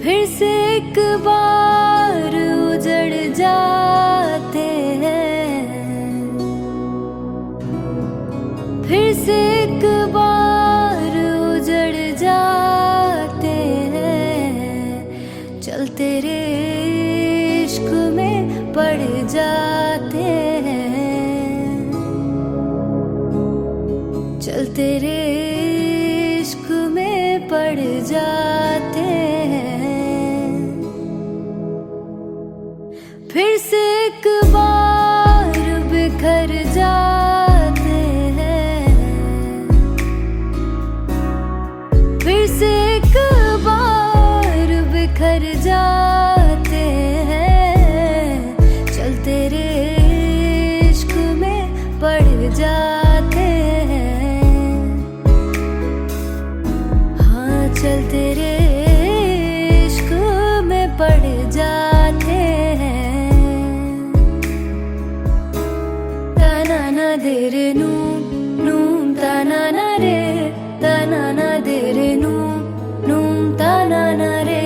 फिर से एक बार उजड़ जाते हैं, फिर से एक बार उजड़ जाते हैं। चल तेरे इश्क में पड़ जाते हैं, चल तेरे इश्क में पड़ जाते हैं। फिर से एक बार बिखर जाते हैं, फिर से एक बार बिखर जाते हैं। चल तेरे इश्क में पड़ जाते हैं, हाँ चल तेरे इश्क में पड़ जाते हैं। ताना ना दे रे नूम नूम ताना ना रे, ताना ना दे रे नूम नूम ताना ना रे।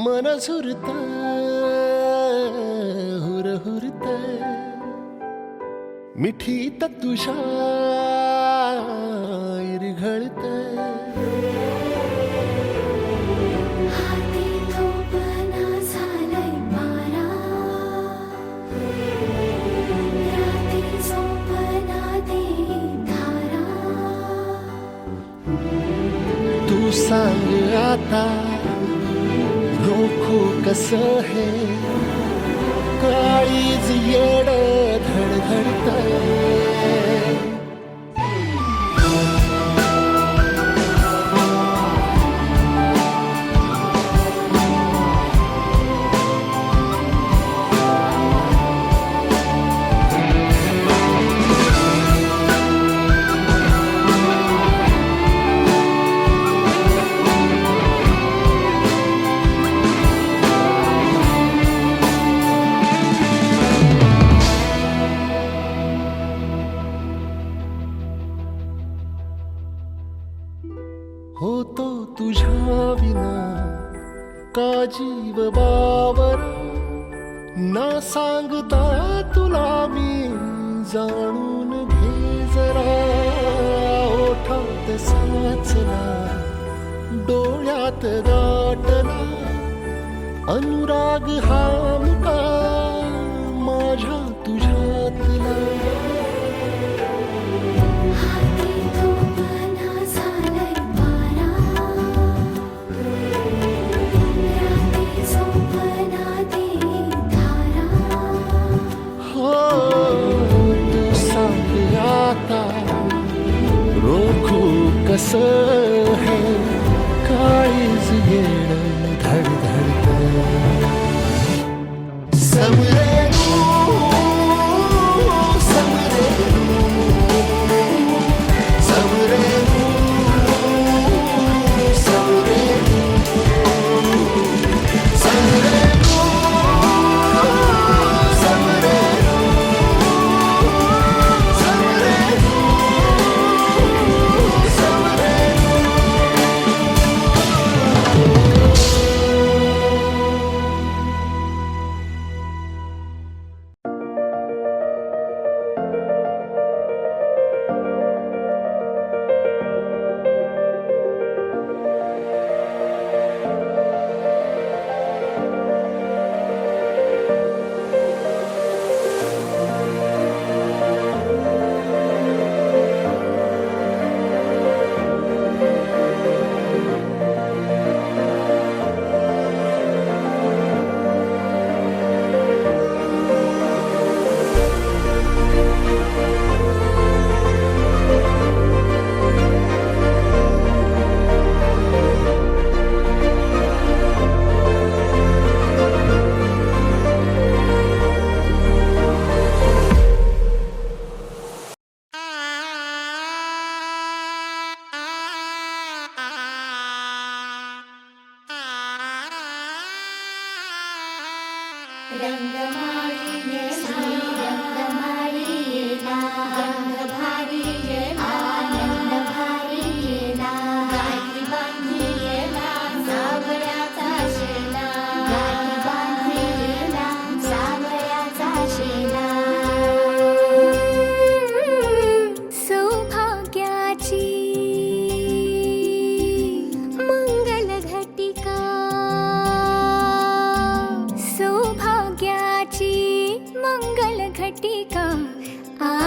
मन झुरत हुरहुरत मिठीत तुझ्या इरघळत। हाती धोपना झालंय मारा, राती झोपना दे धारा। तू सांग आता रोखू कसं हे काळीज येड धडधडतंय। होतो तुझ्या विना का जीव बावरा, ना सांगता तुला मी जाणून घे जरा। ओठात साचला डोळ्यात दाटला अनुराग हा मुका माझ्या तुझ्यातला। रोखू कसं हे काळीज येणं धडधडतं। समरे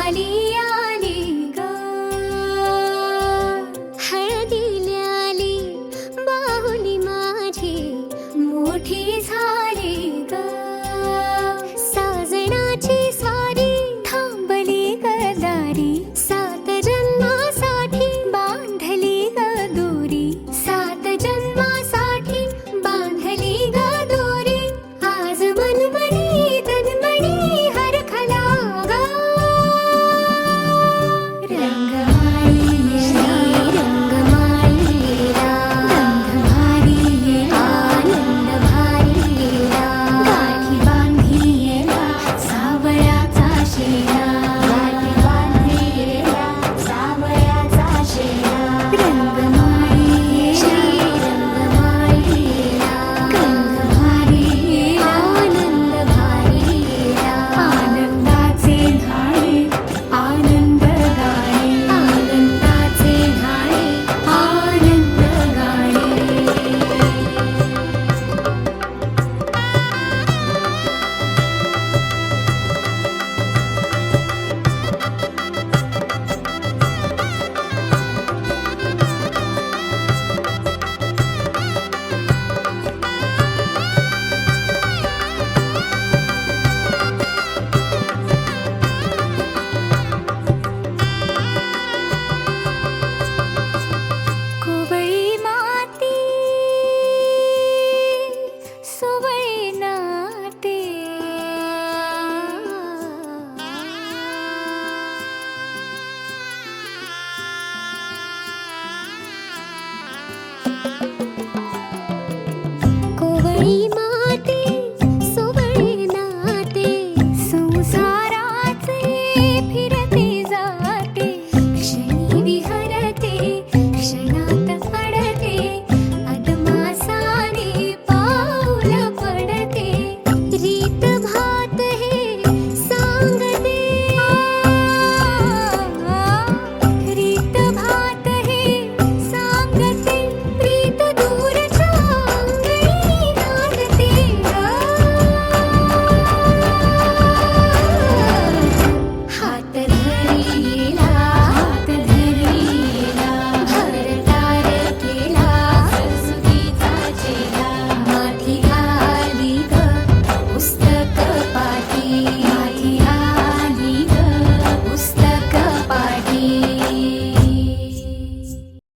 आली आली ग हळदीला आली बाहुली माझी मोठी झाली ग साजणाची स्वारी थांबली गदारी सात जन्मासाठी बांधली ग दोरी सात जन्मासाठी बांधली ग दोरी आज मनमणी तन्मणी हरखला ग रंगमाळी रंगमाळीला गंध भारी आनंद भारीला गाठी बांधियेला सावळ्याचा शेला गाठी बांधियेला सावळ्याचा शेला रंगमाळी रंगमाळीला गंध भारी आनंद भारीला आनंदाचे घाणे आनंद गाणे आनंदाचे घाणे आनंद गाणे कोवळी माती सुवळी नाते कोवळी माती सुवळी नाते संसाराचे फिरते जाते क्षणी विहरते क्षणात अडते अदमासाने पाऊल पडते रीत भात हे सांगते रीत भात हे सांगते प्रीत दूरच्या अंगणी नांदते हात धरी